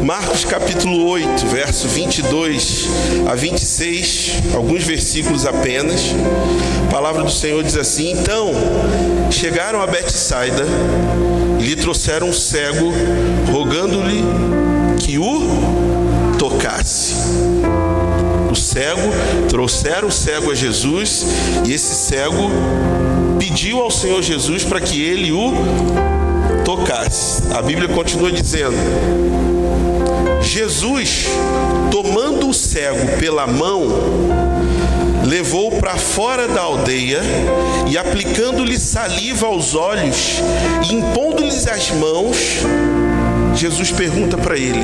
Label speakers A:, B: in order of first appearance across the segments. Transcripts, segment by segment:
A: Marcos capítulo 8, verso 22 a 26, alguns versículos apenas. A palavra do Senhor diz assim: então chegaram a Betsaida e lhe trouxeram um cego, rogando-lhe que o tocasse. Trouxeram o cego a Jesus, e esse cego pediu ao Senhor Jesus para que ele o tocasse. A Bíblia continua dizendo: Jesus, tomando o cego pela mão, levou-o para fora da aldeia e, aplicando-lhe saliva aos olhos e impondo-lhes as mãos, Jesus pergunta para ele: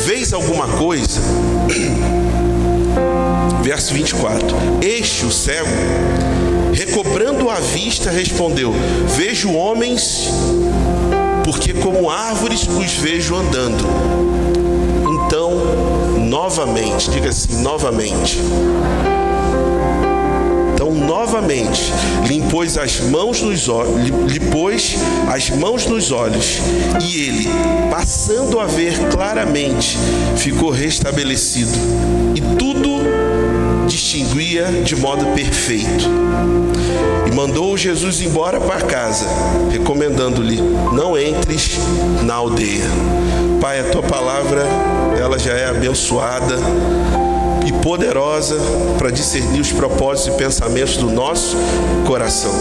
A: vês alguma coisa? Verso 24: este, o cego, recobrando a vista, respondeu: vejo homens, porque como árvores os vejo andando. Então, novamente, diga assim, novamente. Então, novamente, lhe pôs as mãos nos olhos, e ele, passando a ver claramente, ficou restabelecido, e tudo distinguia de modo perfeito. E mandou Jesus embora para casa, recomendando-lhe: não entres na aldeia. Pai, a tua palavra, ela já é abençoada e poderosa para discernir os propósitos e pensamentos do nosso coração.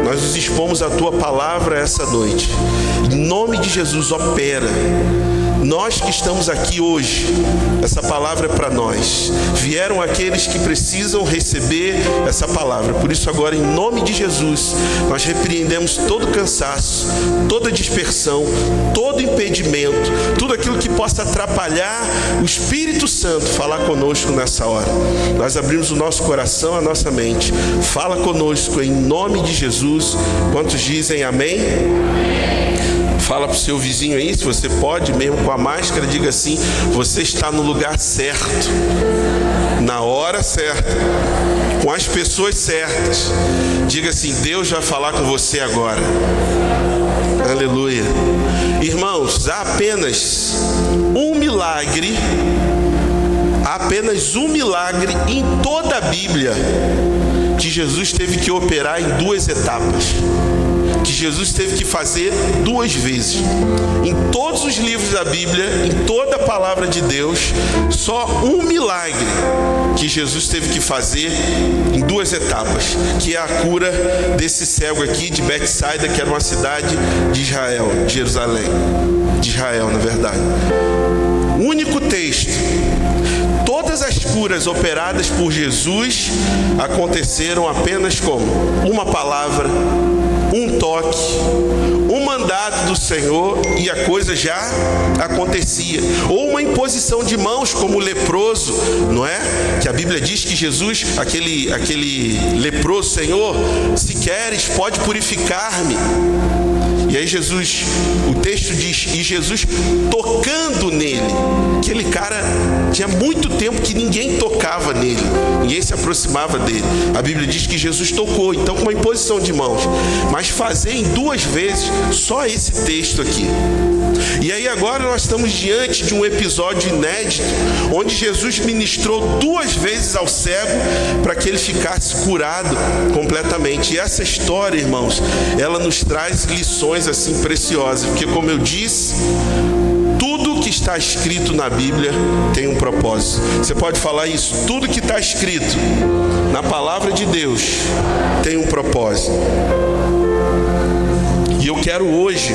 A: Nós nos expomos à tua palavra essa noite. Em nome de Jesus, opera. Nós que estamos aqui hoje, essa palavra é para nós. Vieram aqueles que precisam receber essa palavra. Por isso agora, em nome de Jesus, nós repreendemos todo cansaço, toda dispersão, todo impedimento, tudo aquilo que possa atrapalhar o Espírito Santo falar conosco nessa hora. Nós abrimos o nosso coração, a nossa mente. Fala conosco em nome de Jesus. Quantos dizem amém? Fala para o seu vizinho aí, se você pode, mesmo com a máscara, diga assim: você está no lugar certo, na hora certa, com as pessoas certas. Diga assim: Deus vai falar com você agora. Aleluia. Irmãos, há apenas um milagre em toda a Bíblia que Jesus teve que operar em duas etapas, que Jesus teve que fazer duas vezes. Em todos os livros da Bíblia, em toda a palavra de Deus, só um milagre que Jesus teve que fazer em duas etapas, que é a cura desse cego aqui de Betsaida, que era uma cidade de Israel, de Jerusalém, de Israel, na verdade. Único texto. Todas as curas operadas por Jesus aconteceram apenas com uma palavra, um toque, um mandato do Senhor, e a coisa já acontecia. Ou uma imposição de mãos, como o leproso, não é? Que a Bíblia diz que Jesus, aquele leproso: Senhor, se queres, pode purificar-me. E aí Jesus, o texto diz, e Jesus tocando nele. Aquele cara tinha muito tempo que ninguém tocava nele, ninguém se aproximava dele. A Bíblia diz que Jesus tocou, então com uma imposição de mãos. Mas fazer em duas vezes, só esse texto aqui. E aí agora nós estamos diante de um episódio inédito, onde Jesus ministrou duas vezes ao cego para que ele ficasse curado completamente. E essa história, irmãos, ela nos traz lições assim preciosas, porque, como eu disse, tudo que está escrito na Bíblia tem um propósito. Você pode falar isso? Tudo que está escrito na palavra de Deus tem um propósito. E eu quero hoje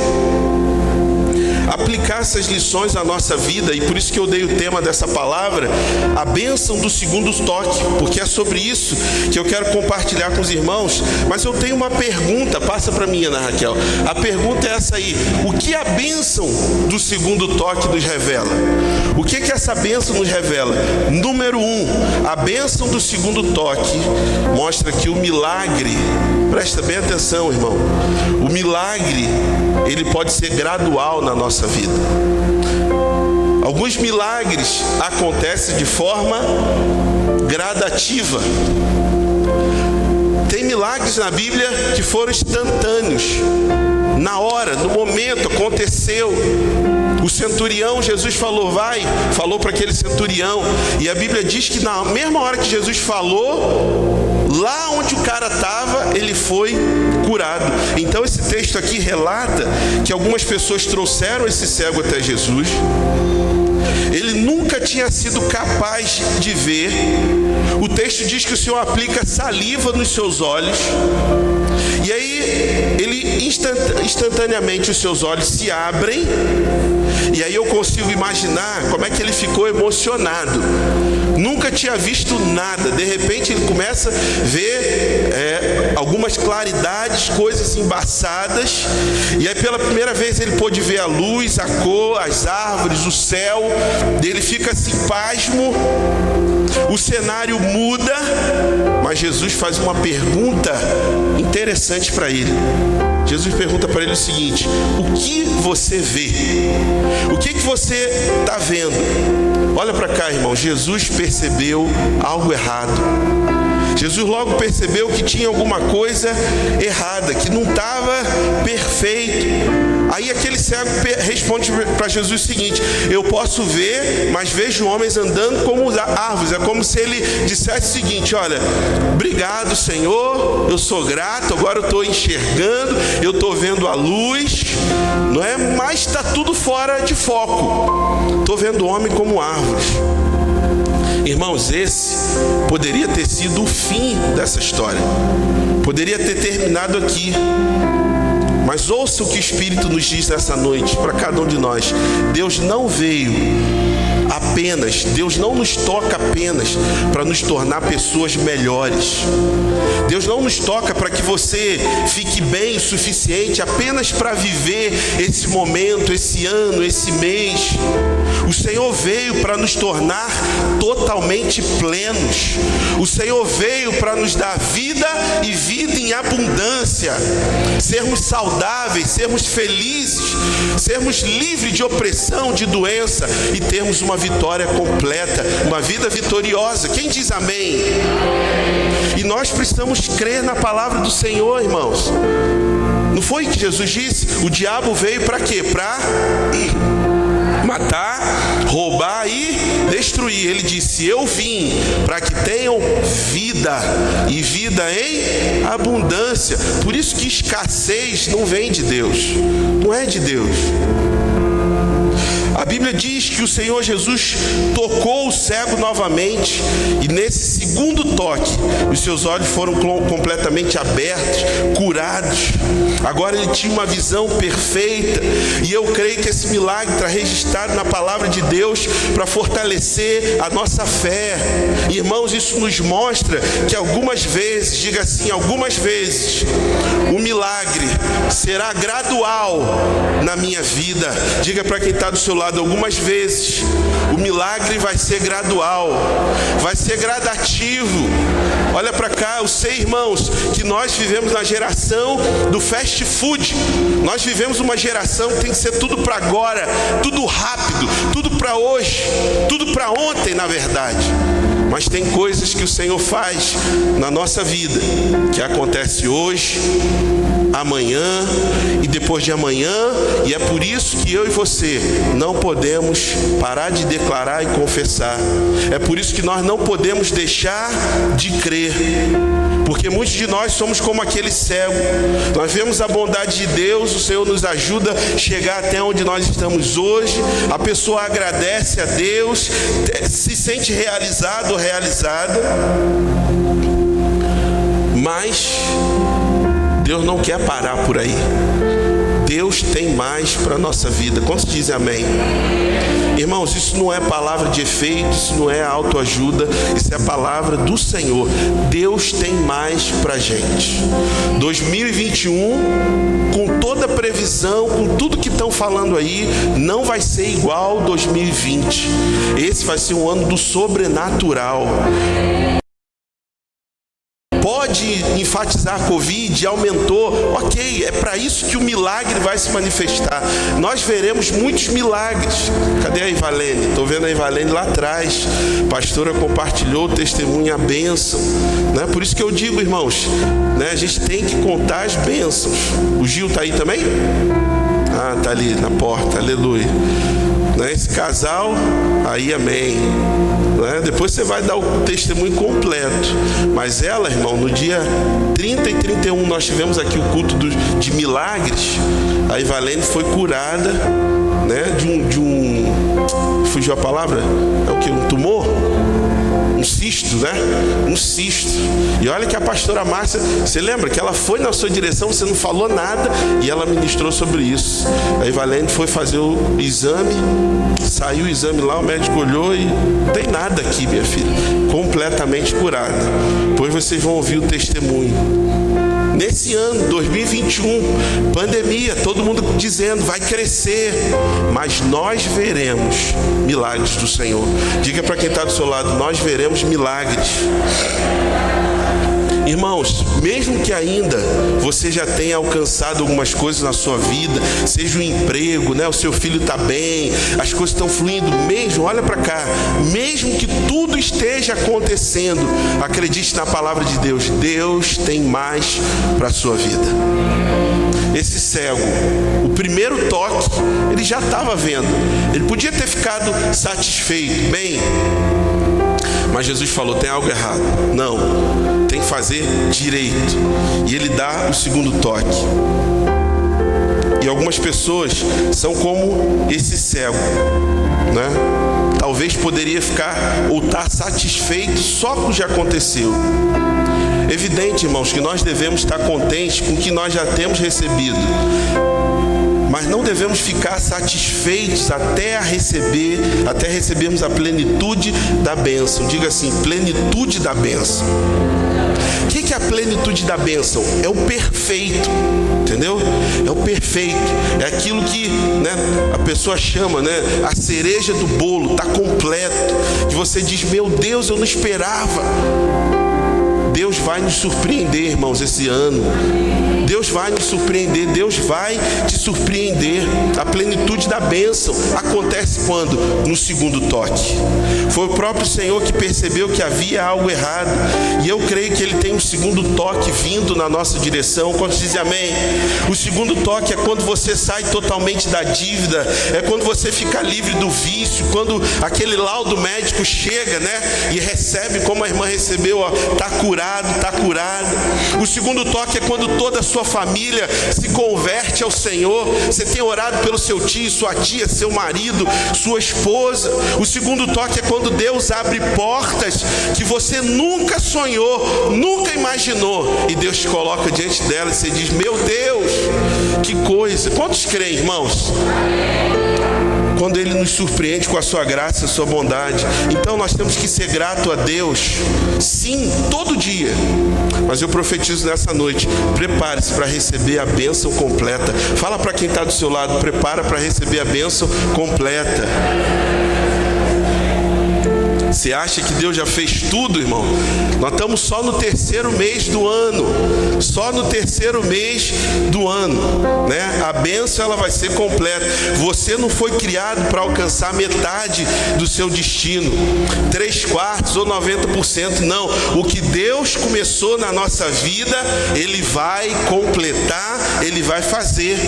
A: aplicar essas lições na nossa vida, e por isso que eu dei o tema dessa palavra, a bênção do segundo toque, porque é sobre isso que eu quero compartilhar com os irmãos. Mas eu tenho uma pergunta, passa para mim, Ana Raquel. A pergunta é essa aí: o que a bênção do segundo toque nos revela? O que essa bênção nos revela? Número 1, a bênção do segundo toque mostra que o milagre, presta bem atenção, irmão, o milagre, ele pode ser gradual na nossa vida. Alguns milagres acontecem de forma gradativa. Tem milagres na Bíblia que foram instantâneos. Na hora, no momento, aconteceu. O centurião, Jesus falou, vai, falou para aquele centurião. E a Bíblia diz que na mesma hora que Jesus falou, lá onde o cara estava, ele foi curado. Então esse texto aqui relata que algumas pessoas trouxeram esse cego até Jesus. Ele nunca tinha sido capaz de ver. O texto diz que o Senhor aplica saliva nos seus olhos. E aí, instantaneamente os seus olhos se abrem. E aí eu consigo imaginar como é que ele ficou emocionado. Nunca tinha visto nada. De repente ele começa a ver algumas claridades, coisas embaçadas. E aí pela primeira vez ele pôde ver a luz, a cor, as árvores, o céu. Ele fica assim, pasmo. O cenário muda. Mas Jesus faz uma pergunta interessante para ele. Jesus pergunta para ele o seguinte: o que você vê? O que você está vendo? Olha para cá, irmão. Jesus percebeu algo errado. Jesus logo percebeu que tinha alguma coisa errada, que não estava perfeito. Aí aquele cego responde para Jesus o seguinte: eu posso ver, mas vejo homens andando como árvores. É como se ele dissesse o seguinte: olha, obrigado, Senhor, eu sou grato, agora eu estou enxergando, eu estou vendo a luz, não é? Mas está tudo fora de foco. Estou vendo o homem como árvores. Irmãos, esse poderia ter sido o fim dessa história. Poderia ter terminado aqui. Mas ouça o que o Espírito nos diz nessa noite, para cada um de nós. Deus não veio apenas, Deus não nos toca apenas para nos tornar pessoas melhores. Deus não nos toca para que você fique bem o suficiente apenas para viver esse momento, esse ano, esse mês. O Senhor veio para nos tornar totalmente plenos. O Senhor veio para nos dar vida e vida em abundância. Sermos saudáveis, sermos felizes, sermos livres de opressão, de doença e termos uma vitória completa, uma vida vitoriosa. Quem diz amém? E nós precisamos crer na palavra do Senhor, irmãos. Não foi que Jesus disse? O diabo veio para quê? Para matar, roubar e destruir. Ele disse: eu vim para que tenham vida e vida em abundância. Por isso que escassez não vem de Deus, não é de Deus. A Bíblia diz que o Senhor Jesus tocou o cego novamente, e nesse segundo toque os seus olhos foram completamente abertos, curados. Agora ele tinha uma visão perfeita, e eu creio que esse milagre está registrado na palavra de Deus para fortalecer a nossa fé. Irmãos, isso nos mostra que algumas vezes, diga assim, algumas vezes, o milagre será gradual na minha vida. Diga para quem está do seu lado: algumas vezes o milagre vai ser gradual, vai ser gradativo. Olha para cá, eu sei, irmãos, que nós vivemos na geração do fast food. Nós vivemos uma geração que tem que ser tudo para agora, tudo rápido, tudo para hoje, tudo para ontem, na verdade. Mas tem coisas que o Senhor faz na nossa vida, que acontece hoje, amanhã e depois de amanhã. E é por isso que eu e você não podemos parar de declarar e confessar. É por isso que nós não podemos deixar de crer. Porque muitos de nós somos como aquele cego. Nós vemos a bondade de Deus, o Senhor nos ajuda a chegar até onde nós estamos hoje. A pessoa agradece a Deus, se sente realizado ou realizada. Mas Deus não quer parar por aí. Deus tem mais para a nossa vida. Quantos dizem amém? Irmãos, isso não é palavra de efeito, isso não é autoajuda, isso é a palavra do Senhor. Deus tem mais para a gente. 2021, com toda a previsão, com tudo que estão falando aí, não vai ser igual 2020. Esse vai ser um ano do sobrenatural. pode enfatizar a Covid, aumentou, ok, é para isso que o milagre vai se manifestar. Nós veremos muitos milagres. Cadê a Ivalene? Estou vendo a Ivalene lá atrás. A pastora compartilhou o testemunho, a bênção, né? Por isso que eu digo, irmãos, né, a gente tem que contar as bênçãos. O Gil está aí também? Ah, está ali na porta, aleluia. Né, esse casal, aí amém. Né? Depois você vai dar o testemunho completo. Mas ela, irmão, no dia 30 e 31 nós tivemos aqui o culto de milagres. A Ivalene foi curada, né, de um fugiu a palavra? É o que? Um tumor? Um cisto, né? Um cisto. E olha que a pastora Márcia, você lembra que ela foi na sua direção, você não falou nada, e ela ministrou sobre isso. A Ivalene foi fazer o exame, saiu o exame lá, o médico olhou e não tem nada aqui, minha filha. Completamente curada. Depois vocês vão ouvir o testemunho. Nesse ano, 2021, pandemia, todo mundo dizendo, vai crescer, mas nós veremos milagres do Senhor. Diga para quem está do seu lado, nós veremos milagres. Irmãos, mesmo que ainda você já tenha alcançado algumas coisas na sua vida, seja o emprego, né? O seu filho está bem, as coisas estão fluindo, mesmo, olha para cá, mesmo que tudo esteja acontecendo, acredite na palavra de Deus, Deus tem mais para a sua vida. Esse cego, o primeiro toque, ele já estava vendo, ele podia ter ficado satisfeito, bem, mas Jesus falou, tem algo errado. Não, tem que fazer direito. E ele dá o segundo toque. E algumas pessoas são como esse cego, né? Talvez poderia ficar ou estar satisfeito só com o que já aconteceu. Evidente, irmãos, que nós devemos estar contentes com o que nós já temos recebido. Mas não devemos ficar satisfeitos até recebermos a plenitude da bênção. Diga assim, plenitude da bênção. O que é a plenitude da bênção? É o perfeito, entendeu? É o perfeito. É aquilo que, né, a pessoa chama, né, a cereja do bolo, está completo. Que você diz, meu Deus, eu não esperava. Deus vai nos surpreender, irmãos, esse ano. Deus vai nos surpreender, Deus vai te surpreender. A plenitude da bênção acontece quando? No segundo toque. Foi o próprio Senhor que percebeu que havia algo errado. E eu creio que Ele tem um segundo toque vindo na nossa direção. Quando diz amém? O segundo toque é quando você sai totalmente da dívida. É quando você fica livre do vício. Quando aquele laudo médico chega, né? E recebe como a irmã recebeu, ó, tá curado, tá curada. O segundo toque é quando toda a sua família se converte ao Senhor. Você tem orado pelo seu tio, sua tia, seu marido, sua esposa. O segundo toque é quando Deus abre portas que você nunca sonhou, nunca imaginou, e Deus te coloca diante dela e você diz, meu Deus, que coisa. Quantos creem, irmãos? Quando Ele nos surpreende com a sua graça, a sua bondade. Então nós temos que ser grato a Deus, sim, todo dia. Mas eu profetizo nessa noite, prepare-se para receber a bênção completa. Fala para quem está do seu lado, prepara para receber a bênção completa. Você acha que Deus já fez tudo, irmão? Nós estamos só no terceiro mês do ano. Só no terceiro mês do ano, né? A bênção, ela vai ser completa. Você não foi criado para alcançar metade do seu destino, 3/4 ou 90%, não. O que Deus começou na nossa vida, Ele vai completar, Ele vai fazer.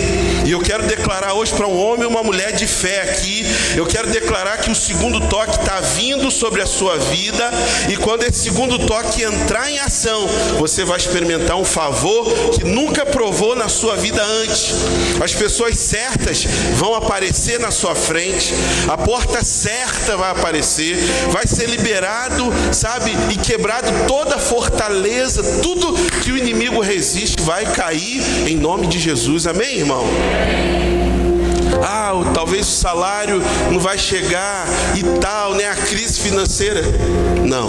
A: E eu quero declarar hoje para um homem e uma mulher de fé aqui, eu quero declarar que o segundo toque está vindo sobre a sua vida, e quando esse segundo toque entrar em ação, você vai experimentar um favor que nunca provou na sua vida antes. As pessoas certas vão aparecer na sua frente, a porta certa vai aparecer, vai ser liberado, sabe, e quebrado toda a fortaleza, tudo que o inimigo resiste vai cair em nome de Jesus. Amém, irmão? Talvez o salário não vai chegar e tal, né? A crise financeira. Não,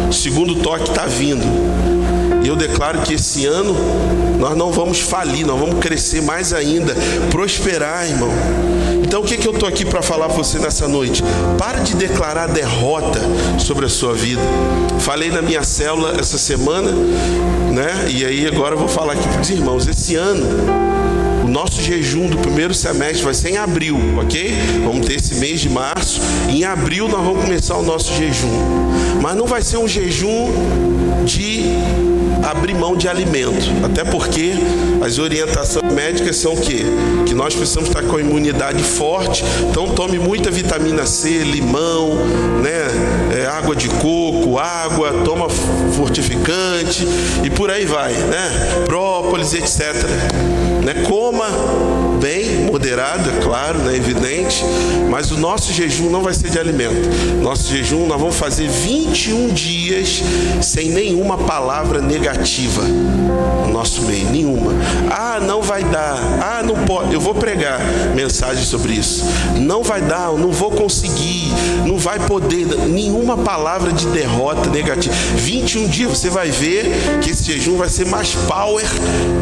A: o segundo toque está vindo. E eu declaro que esse ano nós não vamos falir, nós vamos crescer mais ainda, prosperar, irmão. Então o que eu estou aqui para falar para você nessa noite? Para de declarar derrota sobre a sua vida. Falei na minha célula essa semana, né? E aí agora eu vou falar aqui para os irmãos. Esse ano, o nosso jejum do primeiro semestre vai ser em abril, ok? Vamos ter esse mês de março. Em abril nós vamos começar o nosso jejum. Mas não vai ser um jejum de abrir mão de alimento. Até porque as orientações médicas são o quê? Que nós precisamos estar com a imunidade forte. Então tome muita vitamina C, limão, né? Água de coco, toma fortificante e por aí vai, né? Própolis, etc. Né? Coma bem, moderado, é claro, né? Evidente, mas o nosso jejum não vai ser de alimento. Nosso jejum nós vamos fazer 21 dias sem nenhuma palavra negativa no nosso meio, nenhuma. Não vai dar, não pode. Eu vou pregar mensagem sobre isso. Não vai dar, eu não vou conseguir, não vai poder, nenhuma palavra de derrota negativa. 21 dias você vai ver que esse jejum vai ser mais power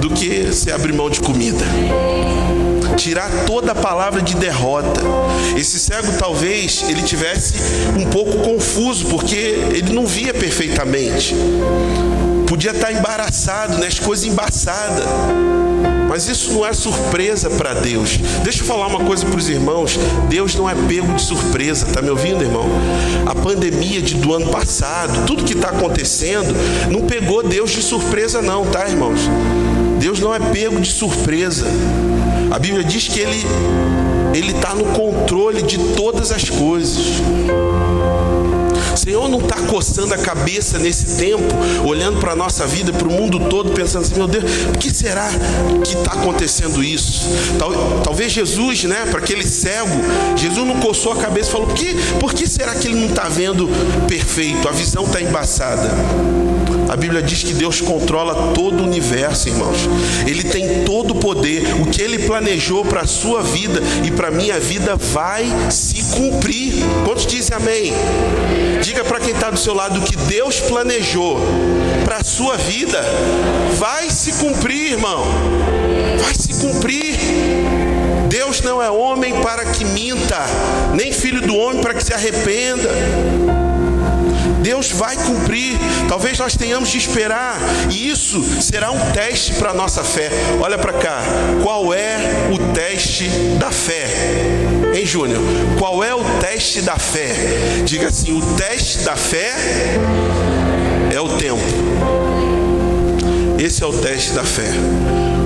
A: do que se abrir mão de comida. Tirar toda a palavra de derrota. Esse cego talvez ele tivesse um pouco confuso, porque ele não via perfeitamente. Podia estar embaraçado, né? As coisas embaçadas. Mas isso não é surpresa para Deus. Deixa eu falar uma coisa para os irmãos. Deus não é pego de surpresa. Tá me ouvindo, irmão? A pandemia do ano passado, tudo que está acontecendo, não pegou Deus de surpresa não, tá, irmãos? Deus não é pego de surpresa. A Bíblia diz que Ele está no controle de todas as coisas. O Senhor não está coçando a cabeça nesse tempo, olhando para a nossa vida, para o mundo todo, pensando assim, meu Deus, por que será que está acontecendo isso? Talvez Jesus, né, para aquele cego, Jesus não coçou a cabeça e falou, por que será que ele não está vendo perfeito? A visão está embaçada. A Bíblia diz que Deus controla todo o universo, irmãos. Ele tem todo o poder. O que Ele planejou para a sua vida e para a minha vida vai se cumprir. Quantos dizem amém? Diga para quem está do seu lado, o que Deus planejou para a sua vida vai se cumprir, irmão. Vai se cumprir. Deus não é homem para que minta, nem filho do homem para que se arrependa. Deus vai cumprir. Talvez nós tenhamos de esperar, e isso será um teste para a nossa fé. Olha para cá, qual é o teste da fé? Hein, Júnior? Qual é o teste da fé? Diga assim, o teste da fé é o tempo. Esse é o teste da fé.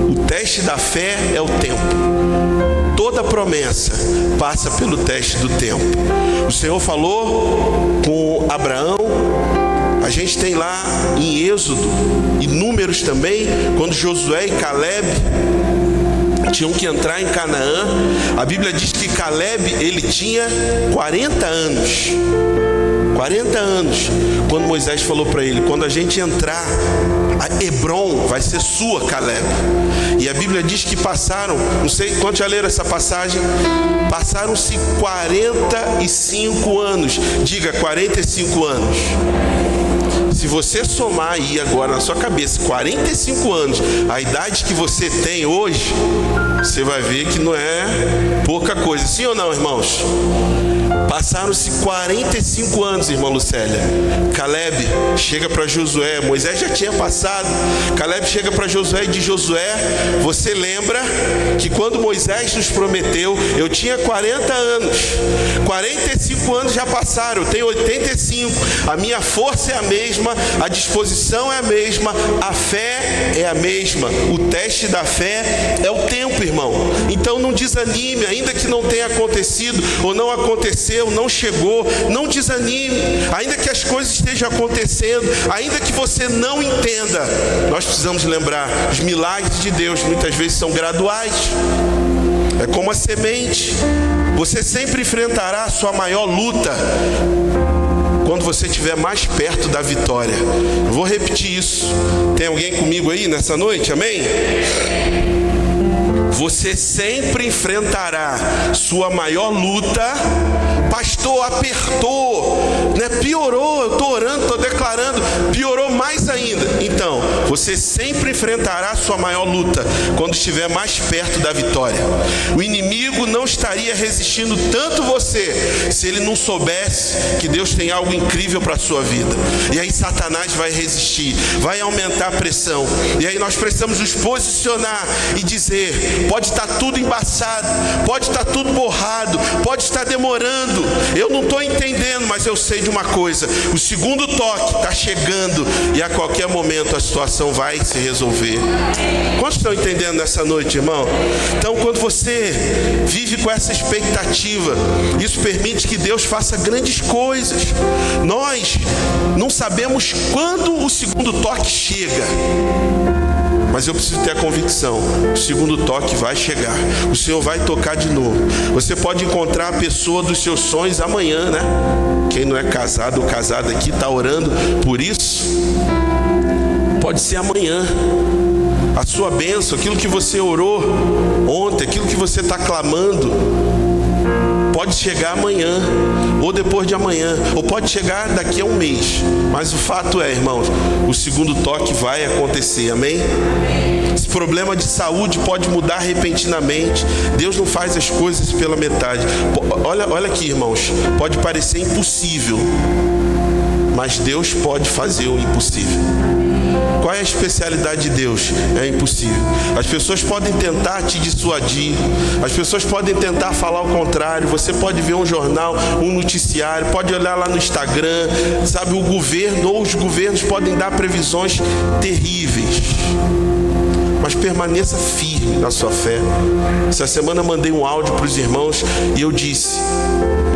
A: O teste da fé é o tempo. Toda promessa passa pelo teste do tempo. O Senhor falou com Abraão. A gente tem lá em Êxodo e Números também, quando Josué e Caleb tinham que entrar em Canaã. A Bíblia diz que Caleb, ele tinha 40 anos. 40 anos, quando Moisés falou para ele, quando a gente entrar, a Hebron vai ser sua, Caleb. E a Bíblia diz que passaram, não sei quantos já leram essa passagem, passaram-se 45 anos. Diga, 45 anos. Se você somar aí agora na sua cabeça 45 anos, a idade que você tem hoje, você vai ver que não é pouca coisa. Sim ou não, irmãos? Passaram-se 45 anos, irmã Lucélia. Caleb chega para Josué. Moisés já tinha passado. Caleb chega para Josué e diz, Josué, você lembra que quando Moisés nos prometeu, eu tinha 40 anos. 45 anos já passaram, eu tenho 85. A minha força é a mesma, a disposição é a mesma, a fé é a mesma. O teste da fé é o tempo, irmão. Então não desanime, ainda que não tenha acontecido ou não aconteceu, não chegou, não desanime, ainda que as coisas estejam acontecendo, ainda que você não entenda. Nós precisamos lembrar, os milagres de Deus muitas vezes são graduais. É como a semente. Você sempre enfrentará a sua maior luta quando você estiver mais perto da vitória. Eu vou repetir isso. Tem alguém comigo aí nessa noite? Amém? Você sempre enfrentará sua maior luta. Pastor, apertou, né? Piorou, eu estou orando, estou declarando, piorou mais ainda. Então, você sempre enfrentará a sua maior luta quando estiver mais perto da vitória. O inimigo não estaria resistindo tanto você se ele não soubesse que Deus tem algo incrível para a sua vida. E aí Satanás vai resistir, vai aumentar a pressão. E aí nós precisamos nos posicionar e dizer: pode estar tudo embaçado, pode estar tudo borrado, pode estar demorando, eu não estou entendendo, mas eu sei de uma coisa: o segundo toque está chegando e a qualquer momento a situação vai se resolver. Quantos estão entendendo nessa noite, irmão? Então, quando você vive com essa expectativa, isso permite que Deus faça grandes coisas. Nós não sabemos quando o segundo toque chega, mas eu preciso ter a convicção: o segundo toque vai chegar, o Senhor vai tocar de novo. Você pode encontrar a pessoa dos seus sonhos amanhã, né? Quem não é casado ou casada aqui está orando por isso. Pode ser amanhã. A sua bênção, aquilo que você orou ontem, aquilo que você está clamando, pode chegar amanhã, ou depois de amanhã, ou pode chegar daqui a um mês. Mas o fato é, irmãos, o segundo toque vai acontecer, amém? Esse problema de saúde pode mudar repentinamente. Deus não faz as coisas pela metade. Olha aqui, irmãos, pode parecer impossível, mas Deus pode fazer o impossível. Qual é a especialidade de Deus? É impossível. As pessoas podem tentar te dissuadir, as pessoas podem tentar falar o contrário. Você pode ver um jornal, um noticiário, pode olhar lá no Instagram, sabe, o governo ou os governos podem dar previsões terríveis, mas permaneça firme na sua fé. Essa semana mandei um áudio para os irmãos e eu disse: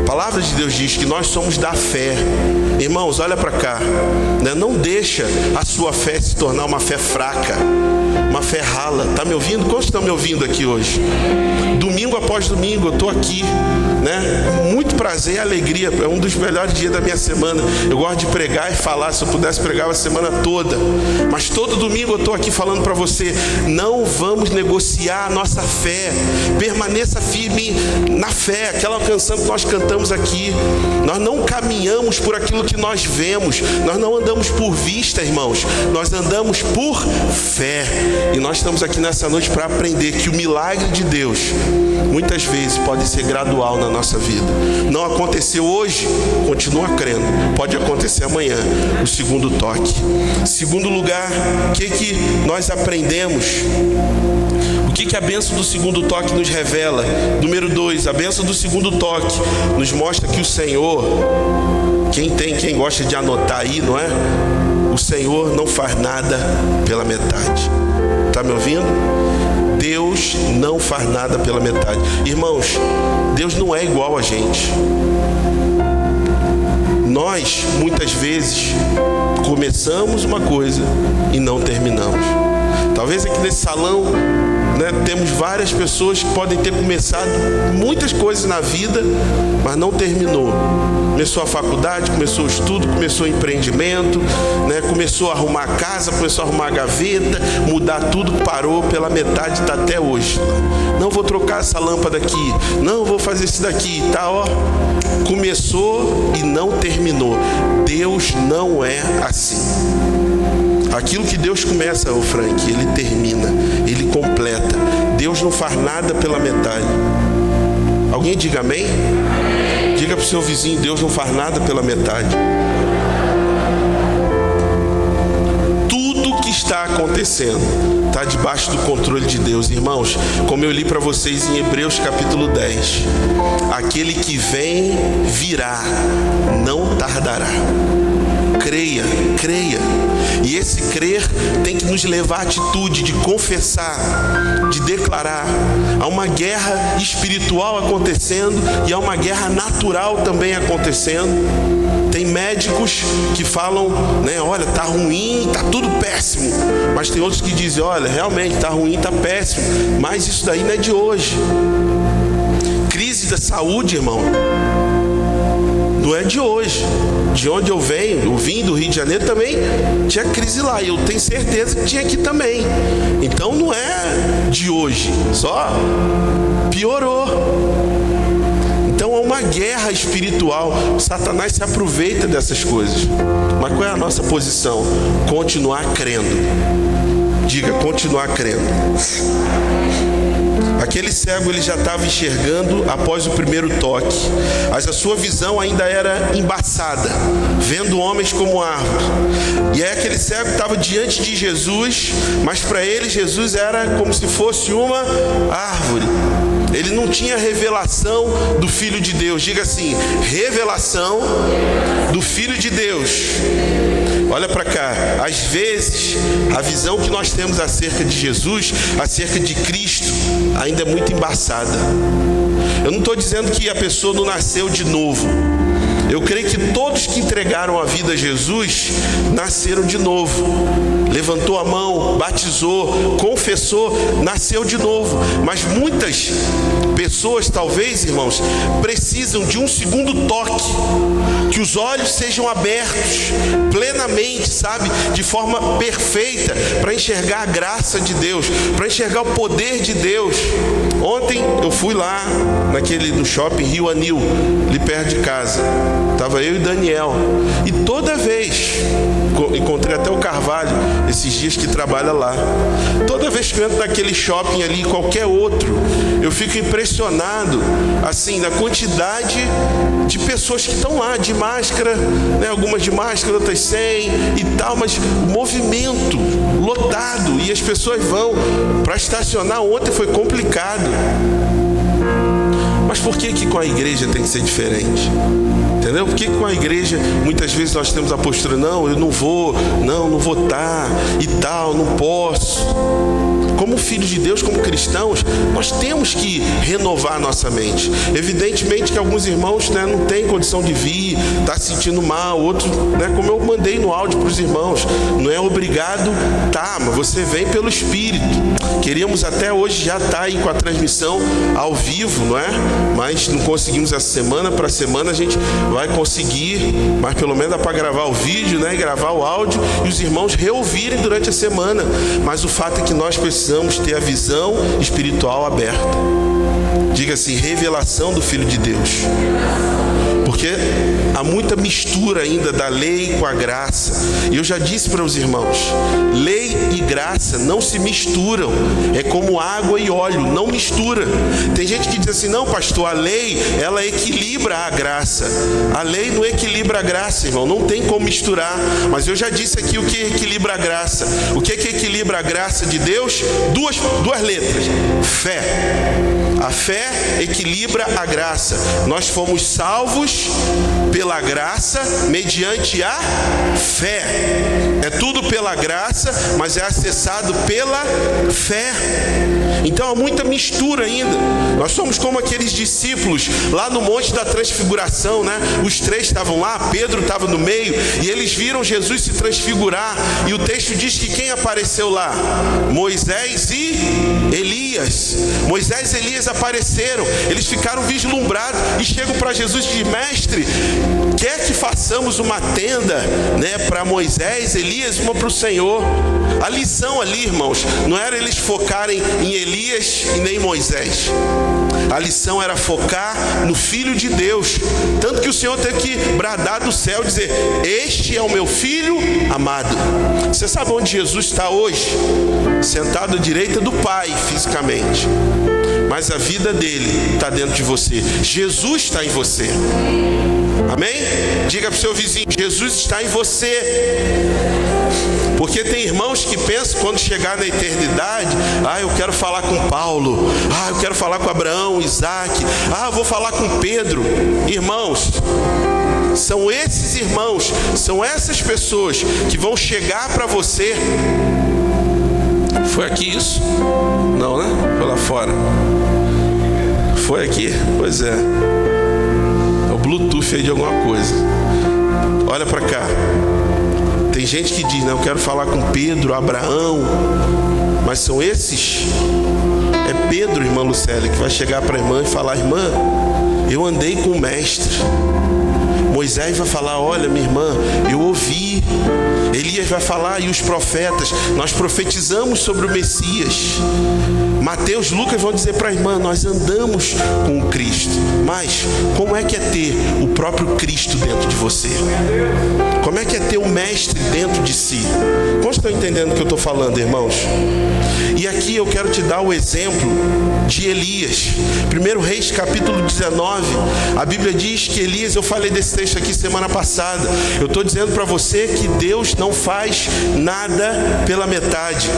A: a palavra de Deus diz que nós somos da fé. Irmãos, olha para cá, né? Não deixa a sua fé se tornar uma fé fraca, uma fé rala. Tá me ouvindo? Quantos estão me ouvindo aqui hoje? Domingo após domingo eu estou aqui, né? Muito prazer e alegria. É um dos melhores dias da minha semana. Eu gosto de pregar e falar. Se eu pudesse pregar a semana toda, mas todo domingo eu estou aqui falando para você: não vamos negociar a nossa fé. Permaneça firme na fé. Aquela canção que nós cantamos aqui, nós não caminhamos por aquilo que nós vemos, nós não andamos por vista, irmãos, nós andamos por fé. E nós estamos aqui nessa noite para aprender que o milagre de Deus muitas vezes pode ser gradual na nossa vida. Não aconteceu hoje, continua crendo, pode acontecer amanhã, o segundo toque. Segundo lugar, o que nós aprendemos? O que a bênção do segundo toque nos revela? Número 2, a bênção do segundo toque nos mostra que o Senhor, quem gosta de anotar aí, não é? O Senhor não faz nada pela metade. Está me ouvindo? Deus não faz nada pela metade. Irmãos, Deus não é igual a gente. Nós, muitas vezes, começamos uma coisa e não terminamos. Talvez aqui nesse salão, né, temos várias pessoas que podem ter começado muitas coisas na vida, mas não terminou. Começou a faculdade, começou o estudo, começou o empreendimento, né, começou a arrumar a casa, começou a arrumar a gaveta, mudar tudo, parou pela metade, está até hoje. Não vou trocar essa lâmpada aqui, não vou fazer isso daqui, tá, ó. Começou e não terminou. Deus não é assim. Aquilo que Deus começa, Frank, Ele termina, Ele completa. Deus não faz nada pela metade. Alguém diga amém? Diga para o seu vizinho: Deus não faz nada pela metade. Tudo que está acontecendo está debaixo do controle de Deus. Irmãos, como eu li para vocês em Hebreus capítulo 10, aquele que vem virá, não tardará. Creia, creia. E esse crer tem que nos levar à atitude de confessar, de declarar. Há uma guerra espiritual acontecendo e há uma guerra natural também acontecendo. Tem médicos que falam, né, olha, tá ruim, tá tudo péssimo. Mas tem outros que dizem, olha, realmente tá ruim, tá péssimo. Mas isso daí não é de hoje. Crise da saúde, irmão, não é de hoje. De onde eu vim do Rio de Janeiro também tinha crise lá, e eu tenho certeza que tinha aqui também. Então não é de hoje, só piorou. Então há uma guerra espiritual. Satanás se aproveita dessas coisas. Mas qual é a nossa posição? Continuar crendo. Diga, continuar crendo. Aquele cego, ele já estava enxergando após o primeiro toque, mas a sua visão ainda era embaçada, vendo homens como árvores. E aí aquele cego estava diante de Jesus, mas para ele Jesus era como se fosse uma árvore. Ele não tinha revelação do Filho de Deus. Diga assim, revelação do Filho de Deus. Olha para cá, às vezes a visão que nós temos acerca de Jesus, acerca de Cristo, ainda é muito embaçada. Eu não estou dizendo que a pessoa não nasceu de novo. Eu creio que todos que entregaram a vida a Jesus nasceram de novo. Levantou a mão, batizou, confessou, nasceu de novo. Mas muitas pessoas, talvez, irmãos, precisam de um segundo toque, que os olhos sejam abertos plenamente, sabe, de forma perfeita, para enxergar a graça de Deus, para enxergar o poder de Deus. Ontem eu fui lá no shopping Rio Anil, ali perto de casa. Estava eu e Daniel, e toda vez, encontrei até o Carvalho esses dias que trabalha lá, toda vez que eu entro naquele shopping ali, qualquer outro, eu fico impressionado assim, na quantidade de pessoas que estão lá de máscara, né? Algumas de máscara, outras sem e tal, mas o movimento lotado, e as pessoas vão para estacionar. Ontem foi complicado. Mas por que com a igreja tem que ser diferente? Entendeu? Por que com a igreja muitas vezes nós temos a postura, não, eu não vou estar e tal, não posso. Como filhos de Deus, como cristãos, nós temos que renovar a nossa mente. Evidentemente que alguns irmãos, né, não têm condição de vir, está se sentindo mal, outros, né, como eu mandei no áudio para os irmãos, não é obrigado, tá, mas você vem pelo Espírito. Queríamos até hoje já estar aí com a transmissão ao vivo, não é? Mas não conseguimos essa semana. Para a semana a gente vai conseguir, mas pelo menos dá para gravar o vídeo, né, gravar o áudio e os irmãos reouvirem durante a semana. Mas o fato é que nós precisamos ter a visão espiritual aberta. Diga assim, revelação do Filho de Deus. Porque há muita mistura ainda da lei com a graça. E eu já disse para os irmãos, lei e graça não se misturam. É como água e óleo, não mistura. Tem gente que diz assim, não, pastor, a lei, ela equilibra a graça. A lei não equilibra a graça, irmão, não tem como misturar. Mas eu já disse aqui o que equilibra a graça. O que equilibra a graça de Deus? Duas letras, fé. A fé equilibra a graça. Nós fomos salvos pela graça mediante a fé. É tudo pela graça, mas é acessado pela fé. Então há muita mistura ainda. Nós somos como aqueles discípulos lá no Monte da Transfiguração, né? Os três estavam lá, Pedro estava no meio, e eles viram Jesus se transfigurar. E o texto diz que quem apareceu lá? Moisés e Elias. Moisés e Elias apareceram. Eles ficaram vislumbrados e chegam para Jesus e dizem, mestre, quer que façamos uma tenda, né, para Moisés, Elias, uma para o Senhor? A lição ali, irmãos, não era eles focarem em Elias e nem Moisés. A lição era focar no Filho de Deus. Tanto que o Senhor teve que bradar do céu e dizer, este é o meu Filho amado. Você sabe onde Jesus está hoje? Sentado à direita do Pai, fisicamente. Mas a vida dele está dentro de você. Jesus está em você. Amém? Diga para o seu vizinho, Jesus está em você. Porque tem irmãos que pensam, quando chegar na eternidade, eu quero falar com Paulo, eu quero falar com Abraão, Isaac, eu vou falar com Pedro. Irmãos, são esses irmãos, são essas pessoas que vão chegar para você. Foi aqui isso? Não, né? Foi lá fora. Foi aqui? Pois é. É o Bluetooth aí de alguma coisa. Olha para cá. Tem gente que diz, não, eu quero falar com Pedro, Abraão. Mas são esses. É Pedro, irmã Lucélia, que vai chegar para a irmã e falar, irmã, eu andei com o mestre. Moisés vai falar, olha, minha irmã, eu ouvi Elias vai falar, e os profetas, nós profetizamos sobre o Messias. Mateus, Lucas vão dizer para a irmã, nós andamos com o Cristo. Mas como é que é ter o próprio Cristo dentro de você? Como é que é ter o Mestre dentro de si? Como estão entendendo o que eu estou falando, irmãos? E aqui eu quero te dar o exemplo de Elias. 1 Reis capítulo 19, a Bíblia diz que Elias, eu falei desse texto aqui semana passada, eu estou dizendo para você que Deus não faz nada pela metade.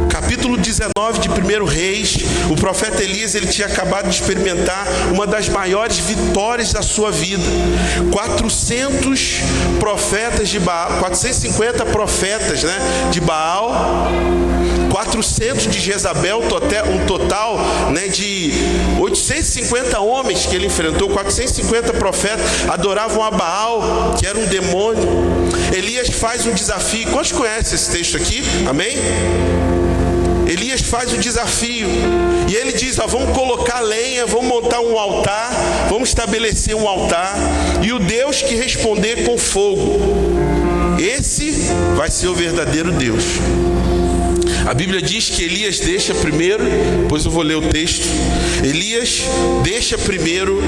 A: Capítulo 19 de 1 Reis, o profeta Elias, ele tinha acabado de experimentar uma das maiores vitórias da sua vida. 400 profetas de Baal, 450 profetas, de Baal, 400 de Jezabel, um total, de 850 homens que ele enfrentou. 450 profetas adoravam a Baal, que era um demônio. Elias faz um desafio. Quantos conhecem esse texto aqui? Amém? Elias faz o desafio e ele diz, vamos colocar lenha, vamos montar um altar, vamos estabelecer um altar, e o Deus que responder com fogo, esse vai ser o verdadeiro Deus. A Bíblia diz que Elias deixa primeiro, depois eu vou ler o texto, Elias deixa primeiro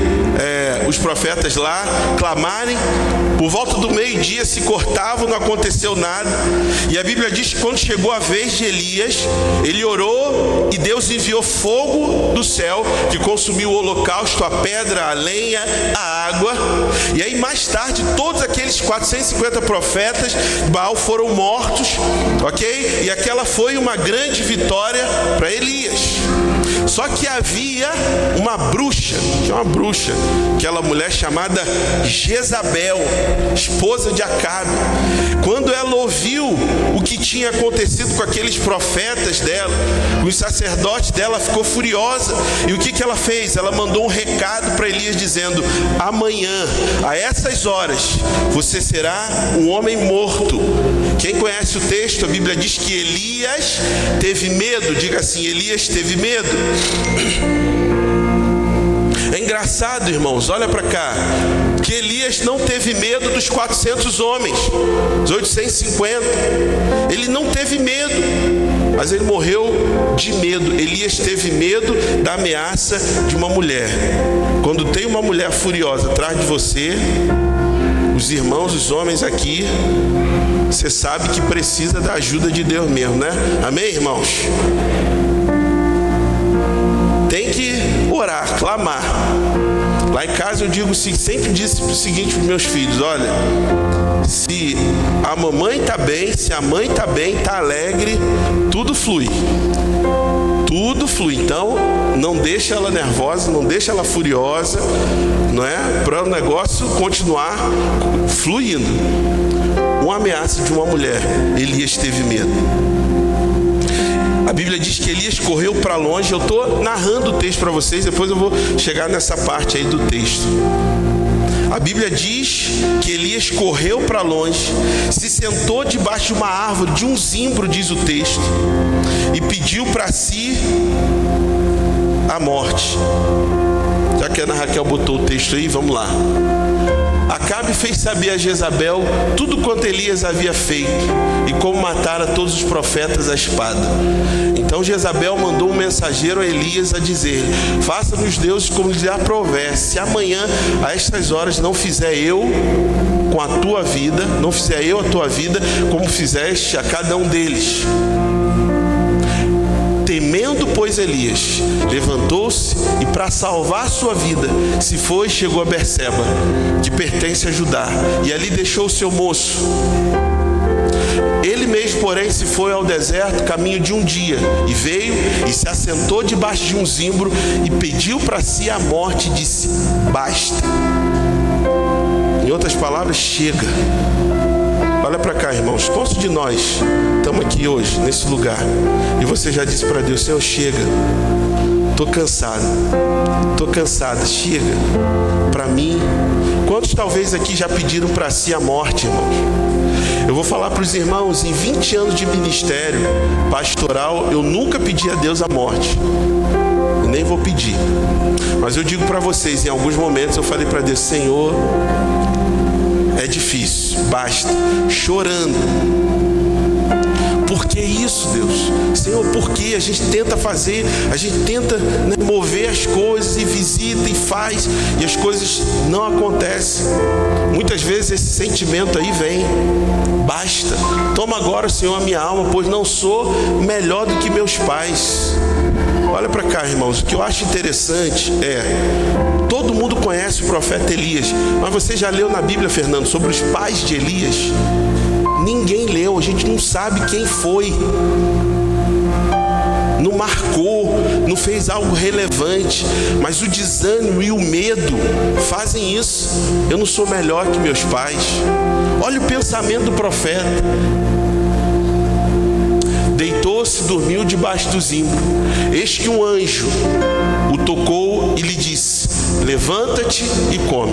A: os profetas lá clamarem. Por volta do meio-dia se cortavam, não aconteceu nada. E a Bíblia diz que quando chegou a vez de Elias, ele orou e Deus enviou fogo do céu que consumiu o holocausto, a pedra, a lenha, a água. E aí mais tarde todos aqueles 450 profetas de Baal foram mortos, ok? E aquela foi uma grande vitória para Elias. Só que havia uma bruxa, aquela mulher chamada Jezabel, esposa de Acabe. Quando ela ouviu o que tinha acontecido com aqueles profetas dela, com os sacerdotes dela, ficou furiosa. E o que ela fez? Ela mandou um recado para Elias dizendo, amanhã, a essas horas, você será um homem morto. Quem conhece o texto, a Bíblia diz que Elias teve medo. Diga assim, Elias teve medo. É engraçado, irmãos, olha para cá, que Elias não teve medo dos 400 homens, os 850, ele não teve medo, mas ele morreu de medo. Elias teve medo da ameaça de uma mulher. Quando tem uma mulher furiosa atrás de você, os irmãos, os homens aqui, você sabe que precisa da ajuda de Deus mesmo, né? Amém, irmãos? Tem que orar, clamar. Lá em casa eu digo, sempre disse o seguinte para os meus filhos, olha, se a mamãe está bem, se a mãe está bem, está alegre, tudo flui. Tudo flui. Então, não deixa ela nervosa, não deixa ela furiosa, não é? Para o negócio continuar fluindo. Uma ameaça de uma mulher, Elias teve medo. A Bíblia diz que Elias correu para longe. Eu estou narrando o texto para vocês, depois eu vou chegar nessa parte aí do texto. A Bíblia diz que Elias correu para longe, se sentou debaixo de uma árvore, de um zimbro, diz o texto, e pediu para si a morte. Já que a Ana Raquel botou o texto aí, vamos lá. Acabe fez saber a Jezabel tudo quanto Elias havia feito e como matara todos os profetas à espada. Então Jezabel mandou um mensageiro a Elias a dizer: faça-nos deuses como lhe aprouver, se amanhã a estas horas não fizer eu com a tua vida, não fizer eu a tua vida como fizeste a cada um deles. Temendo, pois, Elias levantou-se e, para salvar sua vida, se foi e chegou a Berseba, que pertence a Judá, e ali deixou o seu moço. Ele mesmo, porém, se foi ao deserto, caminho de um dia, e veio e se assentou debaixo de um zimbro e pediu para si a morte e disse: basta. Em outras palavras, chega. Olha para cá, irmãos, quantos de nós estamos aqui hoje, nesse lugar, e você já disse para Deus: Senhor, chega, estou cansado, estou cansada, chega, para mim. Quantos talvez aqui já pediram para si a morte, irmãos? Eu vou falar para os irmãos, em 20 anos de ministério pastoral, eu nunca pedi a Deus a morte, e nem vou pedir, mas eu digo para vocês, em alguns momentos eu falei para Deus: Senhor, é difícil, basta, chorando. Por que isso, Deus? Senhor, por que a gente tenta fazer, a gente tenta mover as coisas e visita e faz, e as coisas não acontecem? Muitas vezes esse sentimento aí vem: basta, toma agora, Senhor, a minha alma, pois não sou melhor do que meus pais. Olha para cá, irmãos, o que eu acho interessante todo mundo conhece o profeta Elias, mas você já leu na Bíblia, Fernando, sobre os pais de Elias? Ninguém leu, a gente não sabe quem foi. Não marcou, não fez algo relevante, mas o desânimo e o medo fazem isso. Eu não sou melhor que meus pais. Olha o pensamento do profeta. Deitou-se, dormiu debaixo do zimbro. Eis que um anjo o tocou e lhe disse: levanta-te e come.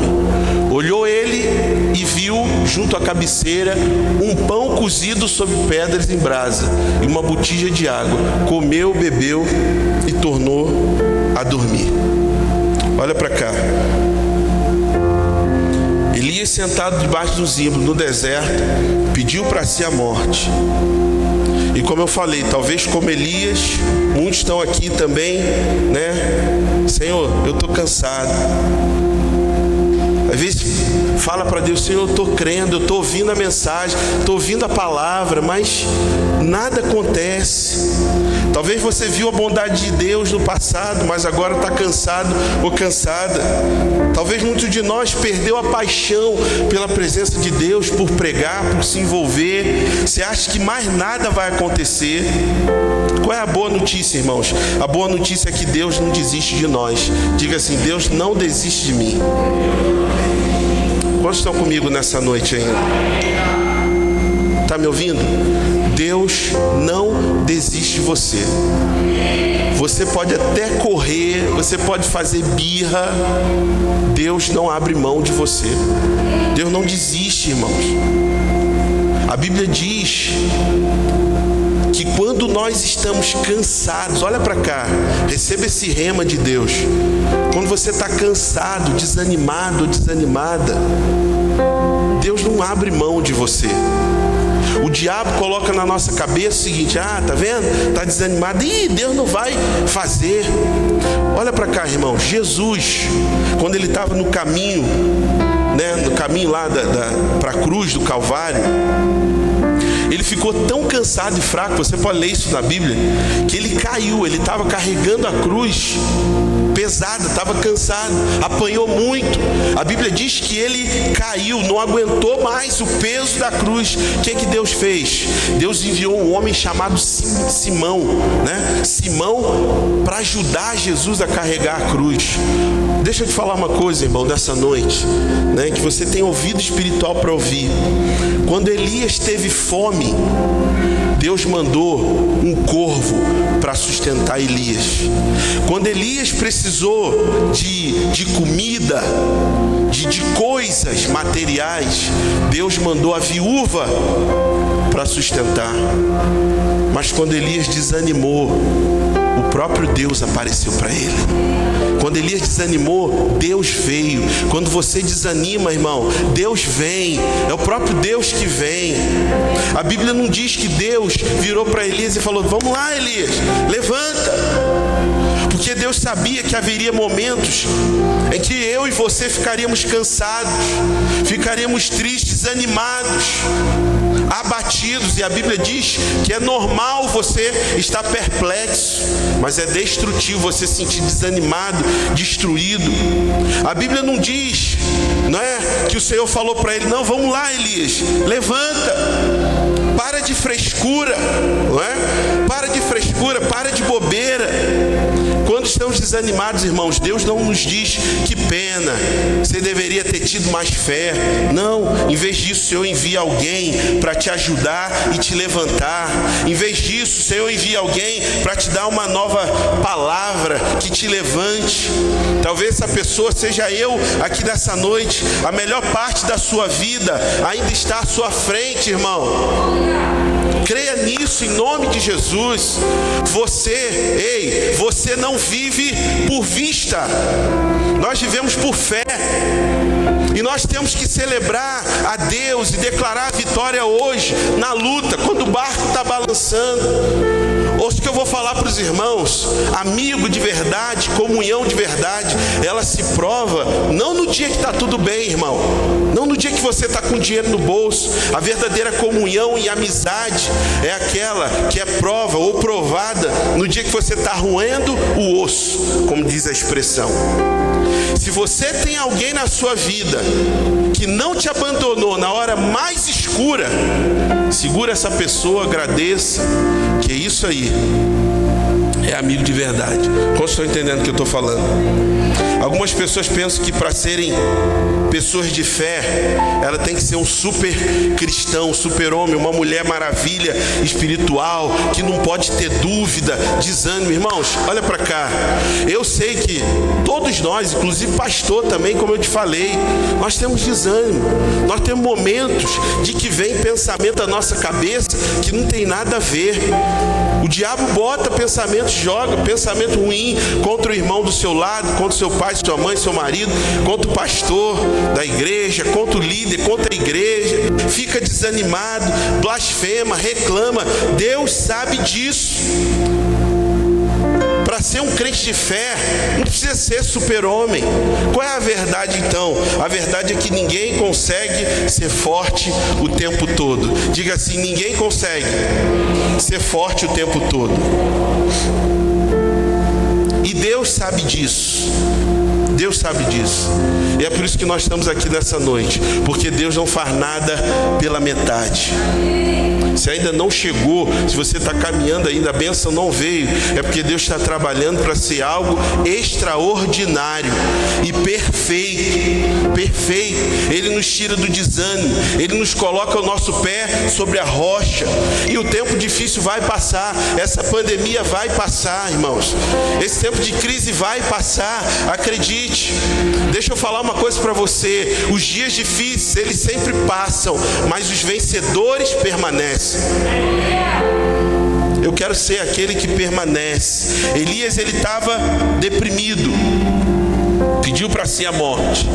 A: Olhou ele e viu junto à cabeceira um pão cozido sobre pedras em brasa e uma botija de água. Comeu, bebeu e tornou a dormir. Olha para cá. Elias, sentado debaixo do zimbro no deserto, pediu para si a morte. E como eu falei, talvez como Elias, muitos estão aqui também, Senhor, eu estou cansado. Às vezes fala para Deus: Senhor, eu estou crendo, eu estou ouvindo a mensagem, estou ouvindo a palavra, mas nada acontece. Talvez você viu a bondade de Deus no passado, mas agora está cansado ou cansada. Talvez muitos de nós perdeu a paixão pela presença de Deus, por pregar, por se envolver. Você acha que mais nada vai acontecer? Qual é a boa notícia, irmãos? A boa notícia é que Deus não desiste de nós. Diga assim: Deus não desiste de mim. Quantos estão comigo nessa noite ainda? Está me ouvindo? Deus não desiste de você. Você pode até correr, você pode fazer birra, Deus não abre mão de você. Deus não desiste, irmãos. A Bíblia diz que quando nós estamos cansados, olha para cá, receba esse rema de Deus. Quando você está cansado, desanimado ou desanimada, Deus não abre mão de você. O diabo coloca na nossa cabeça o seguinte: tá vendo? Está desanimado. Deus não vai fazer. Olha para cá, irmão. Jesus, quando ele estava no caminho, no caminho lá para a cruz do Calvário, ele ficou tão cansado e fraco, você pode ler isso na Bíblia, que ele caiu. Ele estava carregando a cruz pesada, estava cansado, apanhou muito. A Bíblia diz que ele caiu, não aguentou mais o peso da cruz. O que Deus fez? Deus enviou um homem chamado Simão, Simão, para ajudar Jesus a carregar a cruz. Deixa eu te falar uma coisa, irmão, dessa noite, que você tem ouvido espiritual para ouvir. Quando Elias teve fome, Deus mandou um corvo para sustentar Elias. Quando Elias precisou de comida, de coisas materiais, Deus mandou a viúva para sustentar. Mas quando Elias desanimou, o próprio Deus apareceu para ele. Quando Elias desanimou, Deus veio. Quando você desanima, irmão, Deus vem. É o próprio Deus que vem. A Bíblia não diz que Deus virou para Elias e falou: vamos lá, Elias, levanta. Porque Deus sabia que haveria momentos em que eu e você ficaríamos cansados, ficaríamos tristes, desanimados, abatidos. E a Bíblia diz que é normal você estar perplexo, mas é destrutivo você se sentir desanimado, destruído. A Bíblia não diz, que o Senhor falou para ele: não, vamos lá, Elias, levanta, para de frescura, para de frescura, para de bobeira. Quando estamos desanimados, irmãos, Deus não nos diz: que pena, você deveria ter tido mais fé. Não, em vez disso, o Senhor envia alguém para te ajudar e te levantar. Em vez disso, o Senhor envia alguém para te dar uma nova palavra que te levante. Talvez essa pessoa seja eu aqui nessa noite. A melhor parte da sua vida ainda está à sua frente, irmão. Creia nisso, isso em nome de Jesus. Você não vive por vista. Nós vivemos por fé. E nós temos que celebrar a Deus e declarar a vitória hoje, na luta, quando o barco está balançando. Ouça o que eu vou falar para os irmãos. Amigo de verdade, comunhão de verdade, ela se prova não no dia que está tudo bem, irmão. Não no dia que você está com dinheiro no bolso. A verdadeira comunhão e amizade é aquela que é prova ou provada no dia que você está roendo o osso, como diz a expressão. Se você tem alguém na sua vida que não te abandonou na hora mais escura, segura essa pessoa, agradeça, que é isso aí, é amigo de verdade. Como estou entendendo o que eu estou falando? Algumas pessoas pensam que para serem pessoas de fé, ela tem que ser um super cristão, um super homem, uma mulher maravilha espiritual, que não pode ter dúvida, desânimo. Irmãos, olha para cá. Eu sei que todos nós, inclusive pastor também, como eu te falei, nós temos desânimo. Nós temos momentos de que vem pensamento à nossa cabeça que não tem nada a ver. O diabo bota pensamento, joga pensamento ruim contra o irmão do seu lado, contra o seu pai, sua mãe, seu marido, contra o pastor da igreja, contra o líder, contra a igreja. Fica desanimado, blasfema, reclama. Deus sabe disso. Para ser um crente de fé, não precisa ser super-homem. Qual é a verdade então? A verdade é que ninguém consegue ser forte o tempo todo. Diga assim: ninguém consegue ser forte o tempo todo. E Deus sabe disso. Deus sabe disso. E é por isso que nós estamos aqui nessa noite. Porque Deus não faz nada pela metade. Se ainda não chegou, se você está caminhando ainda, a bênção não veio, é porque Deus está trabalhando para ser algo extraordinário e perfeito. Perfeito. Ele nos tira do desânimo, Ele nos coloca o nosso pé sobre a rocha. E o tempo difícil vai passar, essa pandemia vai passar, irmãos. Esse tempo de crise vai passar, acredite. Deixa eu falar uma coisa para você: os dias difíceis, eles sempre passam, mas os vencedores permanecem. Eu quero ser aquele que permanece. Elias, ele estava deprimido, pediu para si a morte.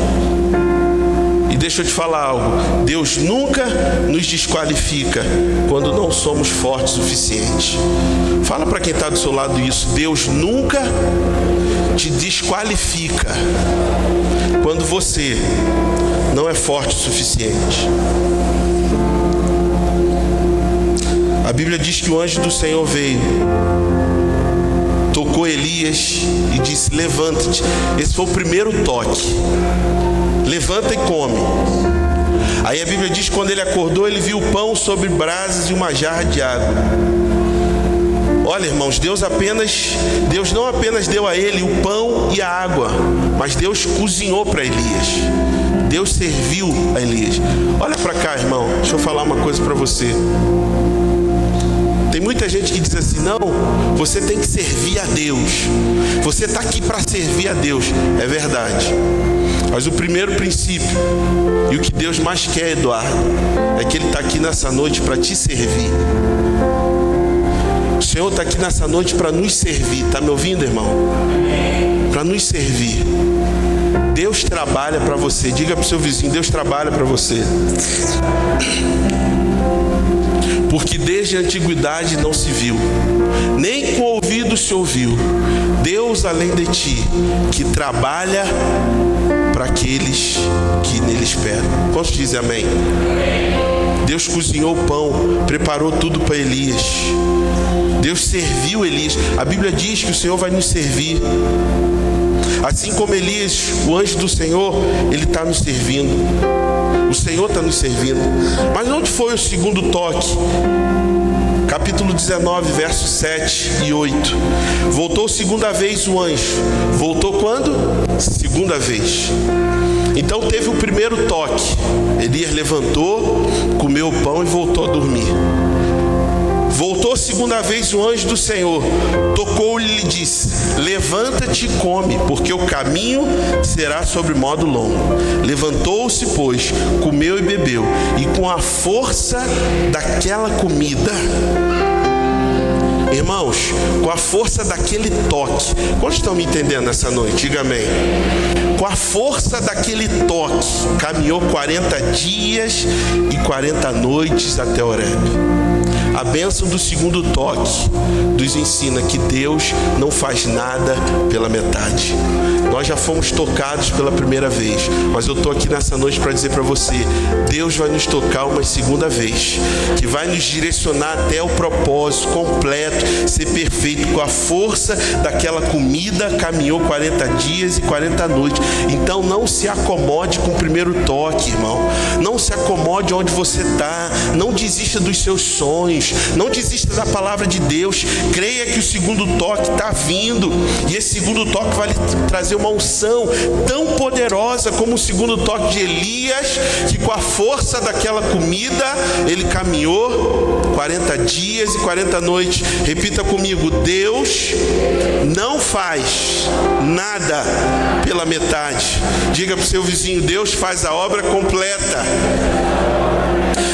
A: E deixa eu te falar algo: Deus nunca nos desqualifica quando não somos fortes o suficiente. Fala para quem está do seu lado isso: Deus nunca te desqualifica quando você não é forte o suficiente. A Bíblia diz que o anjo do Senhor veio, tocou Elias e disse: levanta-te. Esse foi o primeiro toque. Levanta e come. Aí a Bíblia diz que quando ele acordou, ele viu pão sobre brasas e uma jarra de água. Olha, irmãos, Deus não apenas deu a ele o pão e a água, mas Deus cozinhou para Elias. Deus serviu a Elias. Olha para cá, irmão, deixa eu falar uma coisa para você. Tem muita gente que diz assim: não, você tem que servir a Deus. Você está aqui para servir a Deus. É verdade. Mas o primeiro princípio, e o que Deus mais quer, Eduardo, é que Ele está aqui nessa noite para te servir. O Senhor está aqui nessa noite para nos servir. Está me ouvindo, irmão? Para nos servir. Deus trabalha para você. Diga para o seu vizinho: Deus trabalha para você. Porque desde a antiguidade não se viu, nem com ouvido se ouviu, Deus além de ti, que trabalha para aqueles que nele esperam. Quantos dizem amém? Deus cozinhou o pão, preparou tudo para Elias. Deus serviu Elias. A Bíblia diz que o Senhor vai nos servir. Assim como Elias, o anjo do Senhor, ele está nos servindo. O Senhor está nos servindo. Mas onde foi o segundo toque? Capítulo 19, versos 7 e 8. Voltou segunda vez o anjo. Voltou quando? Segunda vez. Então teve o primeiro toque. Elias levantou, comeu o pão e voltou a dormir. Voltou segunda vez o anjo do Senhor, tocou-lhe e lhe disse: levanta-te e come, porque o caminho será sobre modo longo. Levantou-se, pois, comeu e bebeu, e com a força daquela comida, Irmãos, com a força daquele toque. Quantos estão me entendendo nessa noite? Diga amém. Com a força daquele toque, caminhou 40 dias e 40 noites até Horebe. A bênção do segundo toque nos ensina que Deus não faz nada pela metade. Nós já fomos tocados pela primeira vez, mas eu estou aqui nessa noite para dizer para você: Deus vai nos tocar uma segunda vez, que vai nos direcionar até o propósito completo, ser perfeito. Com a força daquela comida, caminhou 40 dias e 40 noites. Então não se acomode com o primeiro toque, irmão. Não se acomode onde você está. Não desista dos seus sonhos. Não desista da palavra de Deus. Creia que o segundo toque está vindo. E esse segundo toque vai lhe trazer uma unção tão poderosa como o segundo toque de Elias, que com a força daquela comida, ele caminhou 40 dias e 40 noites. Repita comigo: Deus não faz nada pela metade. Diga para o seu vizinho: Deus faz a obra completa.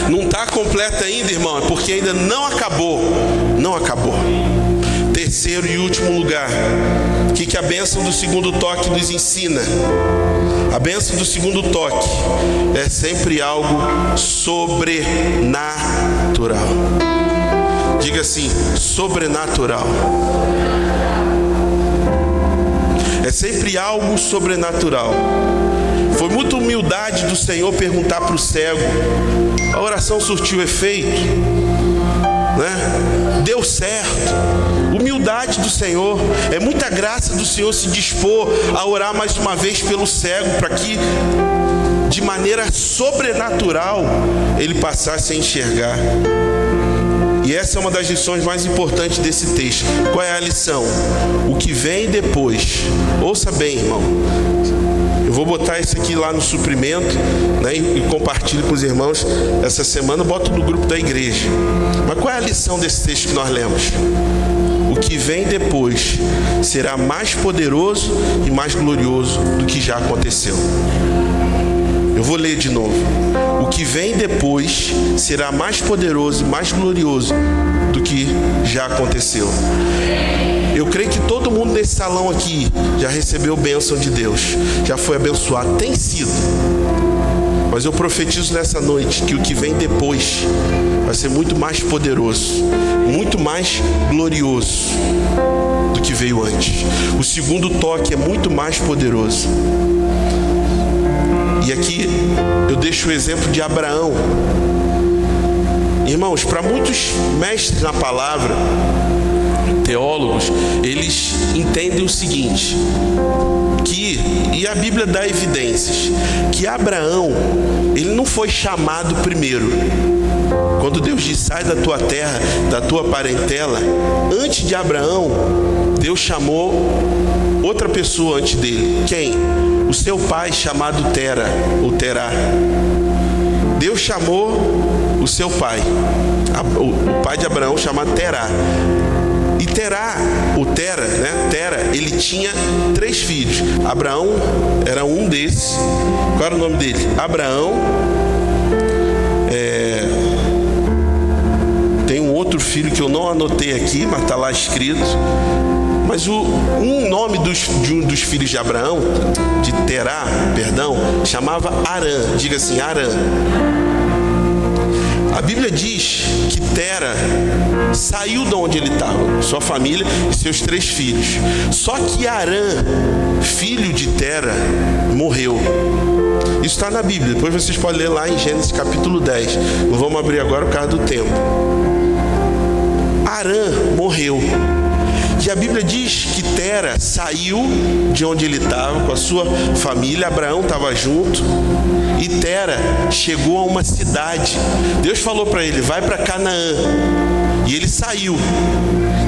A: Não está completa ainda, irmão, é porque ainda não acabou. Não acabou. Terceiro e último lugar, o que a bênção do segundo toque nos ensina? A bênção do segundo toque é sempre algo sobrenatural. Diga assim: sobrenatural. É sempre algo sobrenatural. Foi muita humildade do Senhor perguntar para o cego. A oração surtiu efeito, né? Deu certo. Humildade do Senhor. É muita graça do Senhor se dispor a orar mais uma vez pelo cego, para que de maneira sobrenatural ele passasse a enxergar. E essa é uma das lições mais importantes desse texto. Qual é a lição? O que vem depois. Ouça bem, irmão. Eu vou botar isso aqui lá no suprimento, né, e compartilho com os irmãos essa semana. Eu boto no grupo da igreja. Mas qual é a lição desse texto que nós lemos? O que vem depois será mais poderoso e mais glorioso do que já aconteceu. Eu vou ler de novo. O que vem depois será mais poderoso e mais glorioso do que já aconteceu. Eu creio que todo mundo nesse salão aqui já recebeu bênção de Deus, já foi abençoado, tem sido. Mas eu profetizo nessa noite que o que vem depois vai ser muito mais poderoso, muito mais glorioso do que veio antes. O segundo toque é muito mais poderoso. E aqui eu deixo o exemplo de Abraão. Irmãos, para muitos mestres na palavra, teólogos, eles entendem o seguinte, e a Bíblia dá evidências, que Abraão, ele não foi chamado primeiro. Quando Deus diz: sai da tua terra, da tua parentela, antes de Abraão, Deus chamou outra pessoa antes dele. Quem? O seu pai, chamado Tera, ou Terá. Deus chamou o seu pai, o pai de Abraão, chamado Terá. E Tera, né? Tera, ele tinha 3 filhos. Abraão era um desses. Qual era o nome dele? Abraão. Tem um outro filho que eu não anotei aqui, mas está lá escrito. Mas um nome de um dos filhos de Abraão, de Terá, chamava Arã. Diga assim: Arã. A Bíblia diz que Tera saiu de onde ele estava, sua família e seus 3 filhos. Só que Arã, filho de Tera, morreu. Isso está na Bíblia, depois vocês podem ler lá em Gênesis capítulo 10. Não vamos abrir agora por causa do tempo. Arã morreu. E a Bíblia diz que Tera saiu de onde ele estava com a sua família. Abraão estava junto. E Tera chegou a uma cidade. Deus falou para ele: vai para Canaã. E ele saiu.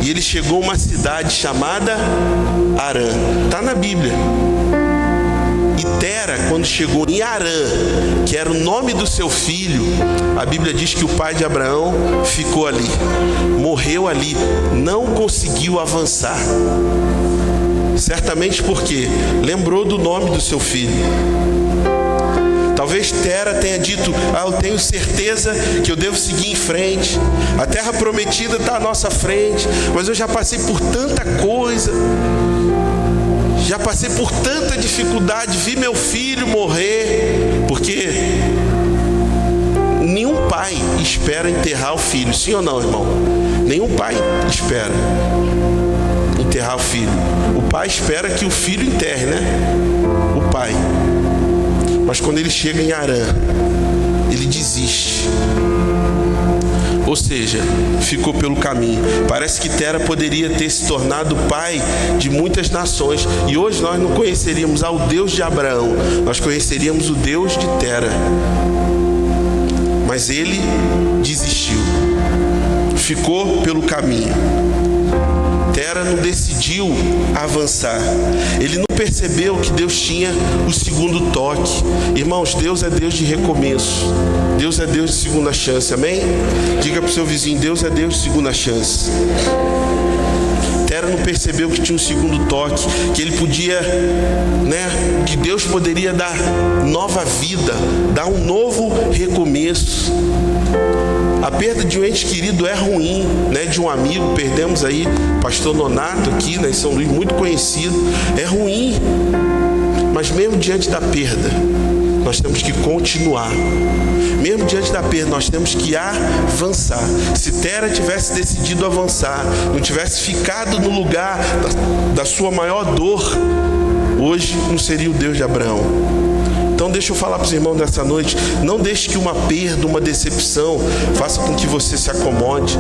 A: E ele chegou a uma cidade chamada Harã. Está na Bíblia. E Tera, quando chegou em Harã, que era o nome do seu filho, a Bíblia diz que o pai de Abraão ficou ali, morreu ali, não conseguiu avançar. Certamente porque lembrou do nome do seu filho. Talvez Tera tenha dito: eu tenho certeza que eu devo seguir em frente. A terra prometida está à nossa frente, mas eu já passei por tanta coisa, já passei por tanta dificuldade, vi meu filho morrer. Porque nenhum pai espera enterrar o filho, sim ou não, irmão? Nenhum pai espera enterrar o filho. O pai espera que o filho enterre, né? O pai. Mas quando ele chega em Harã, ele desiste. Ou seja, ficou pelo caminho. Parece que Tera poderia ter se tornado pai de muitas nações. E hoje nós não conheceríamos ao Deus de Abraão, nós conheceríamos o Deus de Tera. Mas ele desistiu. Ficou pelo caminho. Tera não decidiu avançar. Ele não percebeu que Deus tinha o segundo toque. Irmãos, Deus é Deus de recomeço. Deus é Deus de segunda chance, amém? Diga para o seu vizinho: Deus é Deus de segunda chance. Tera não percebeu que tinha um segundo toque, que ele podia, que Deus poderia dar nova vida, dar um novo recomeço. A perda de um ente querido é ruim, de um amigo. Perdemos aí o pastor Nonato aqui, em São Luís, muito conhecido. É ruim, mas mesmo diante da perda, nós temos que continuar. Mesmo diante da perda, nós temos que avançar. Se Tera tivesse decidido avançar, não tivesse ficado no lugar da sua maior dor, hoje não seria o Deus de Abraão. Então deixa eu falar para os irmãos dessa noite: não deixe que uma perda, uma decepção faça com que você se acomode.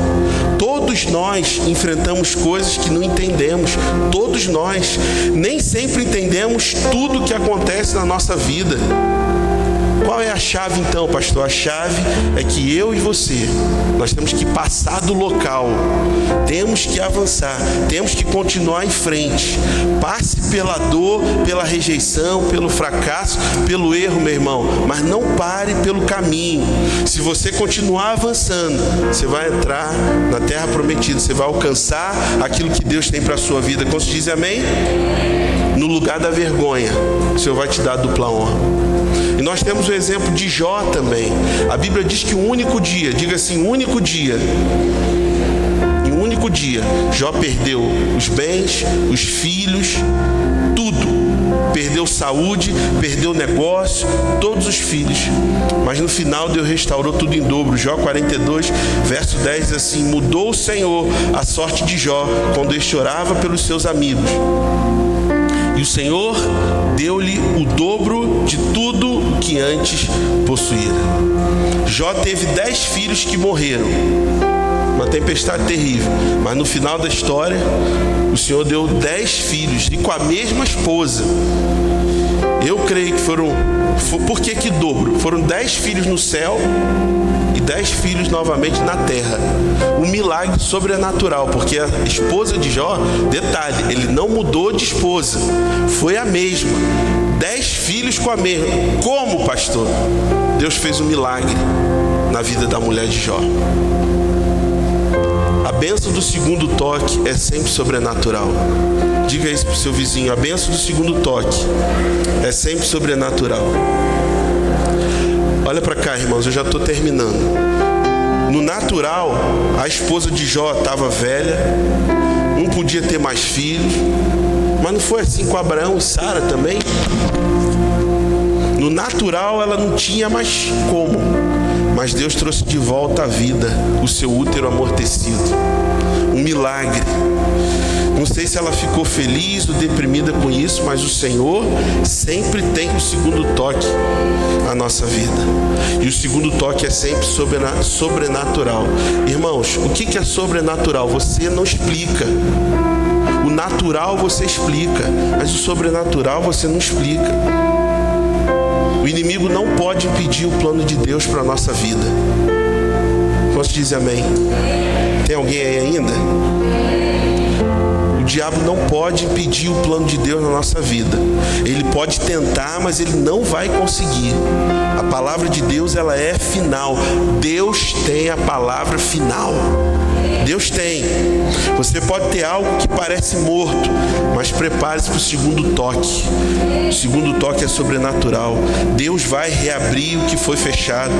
A: Todos nós enfrentamos coisas que não entendemos. Todos nós. Nem sempre entendemos tudo que acontece na nossa vida. Qual é a chave então, pastor? A chave é que eu e você, nós temos que passar do local, temos que avançar, temos que continuar em frente. Passe pela dor, pela rejeição, pelo fracasso, pelo erro, meu irmão, mas não pare pelo caminho. Se você continuar avançando, você vai entrar na terra prometida, você vai alcançar aquilo que Deus tem para a sua vida. Quando se diz amém? No lugar da vergonha, o Senhor vai te dar dupla honra. E nós temos o exemplo de Jó também. A Bíblia diz que um único dia, diga assim, um único dia, Jó perdeu os bens, os filhos, tudo. Perdeu saúde, perdeu negócio, todos os filhos. Mas no final Deus restaurou tudo em dobro. Jó 42, verso 10 diz assim: mudou o Senhor a sorte de Jó quando ele chorava pelos seus amigos. E o Senhor deu-lhe o dobro de tudo o que antes possuía. Jó teve 10 filhos que morreram. Uma tempestade terrível. Mas no final da história, o Senhor deu 10 filhos, e com a mesma esposa. Eu creio que foram... Por que dobro? Foram 10 filhos no céu e 10 filhos novamente na terra. Um milagre sobrenatural, porque a esposa de Jó, detalhe, ele não mudou de esposa, foi a mesma. 10 filhos com a mesma. Como, pastor? Deus fez um milagre na vida da mulher de Jó. A bênção do segundo toque é sempre sobrenatural. Diga isso para o seu vizinho: a bênção do segundo toque é sempre sobrenatural. Olha para cá, irmãos, eu já estou terminando. No natural, a esposa de Jó estava velha, não podia ter mais filhos, mas não foi assim com Abraão e Sara também? No natural, ela não tinha mais como, mas Deus trouxe de volta à vida o seu útero amortecido. Um milagre. Não sei se ela ficou feliz ou deprimida com isso, mas o Senhor sempre tem o segundo toque na nossa vida. E o segundo toque é sempre sobrenatural. Irmãos, o que é sobrenatural? Você não explica. O natural você explica, mas o sobrenatural você não explica. O inimigo não pode impedir o plano de Deus para a nossa vida. Posso dizer amém? Tem alguém aí ainda? O diabo não pode impedir o plano de Deus na nossa vida. Ele pode tentar, mas ele não vai conseguir. A palavra de Deus, ela é final. Deus tem a palavra final. Deus tem. Você pode ter algo que parece morto, mas prepare-se para o segundo toque. O segundo toque é sobrenatural. Deus vai reabrir o que foi fechado.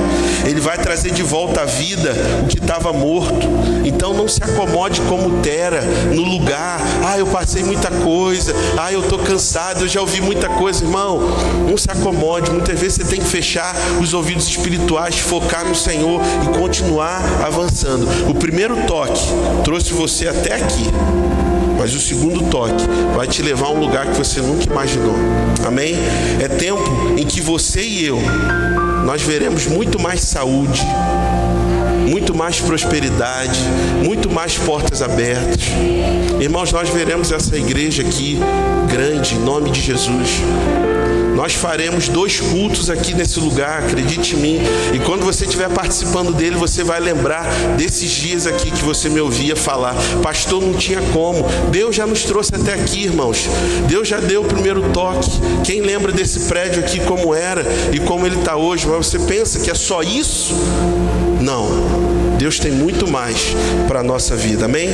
A: Ele vai trazer de volta à vida o que estava morto. Então não se acomode como Tera no lugar. Eu passei muita coisa. Eu estou cansado, eu já ouvi muita coisa. Irmão, não se acomode. Muitas vezes você tem que fechar os ouvidos espirituais, focar no Senhor e continuar avançando. O primeiro toque trouxe você até aqui, mas o segundo toque vai te levar a um lugar que você nunca imaginou. Amém? É tempo em que você e eu, nós veremos muito mais saúde, muito mais prosperidade, muito mais portas abertas. Irmãos, nós veremos essa igreja aqui grande, em nome de Jesus. Nós faremos 2 cultos aqui nesse lugar, acredite em mim. E quando você estiver participando dele, você vai lembrar desses dias aqui que você me ouvia falar: pastor, não tinha como. Deus já nos trouxe até aqui, irmãos. Deus já deu o primeiro toque. Quem lembra desse prédio aqui como era e como ele está hoje? Mas você pensa que é só isso? Não. Deus tem muito mais para a nossa vida. Amém?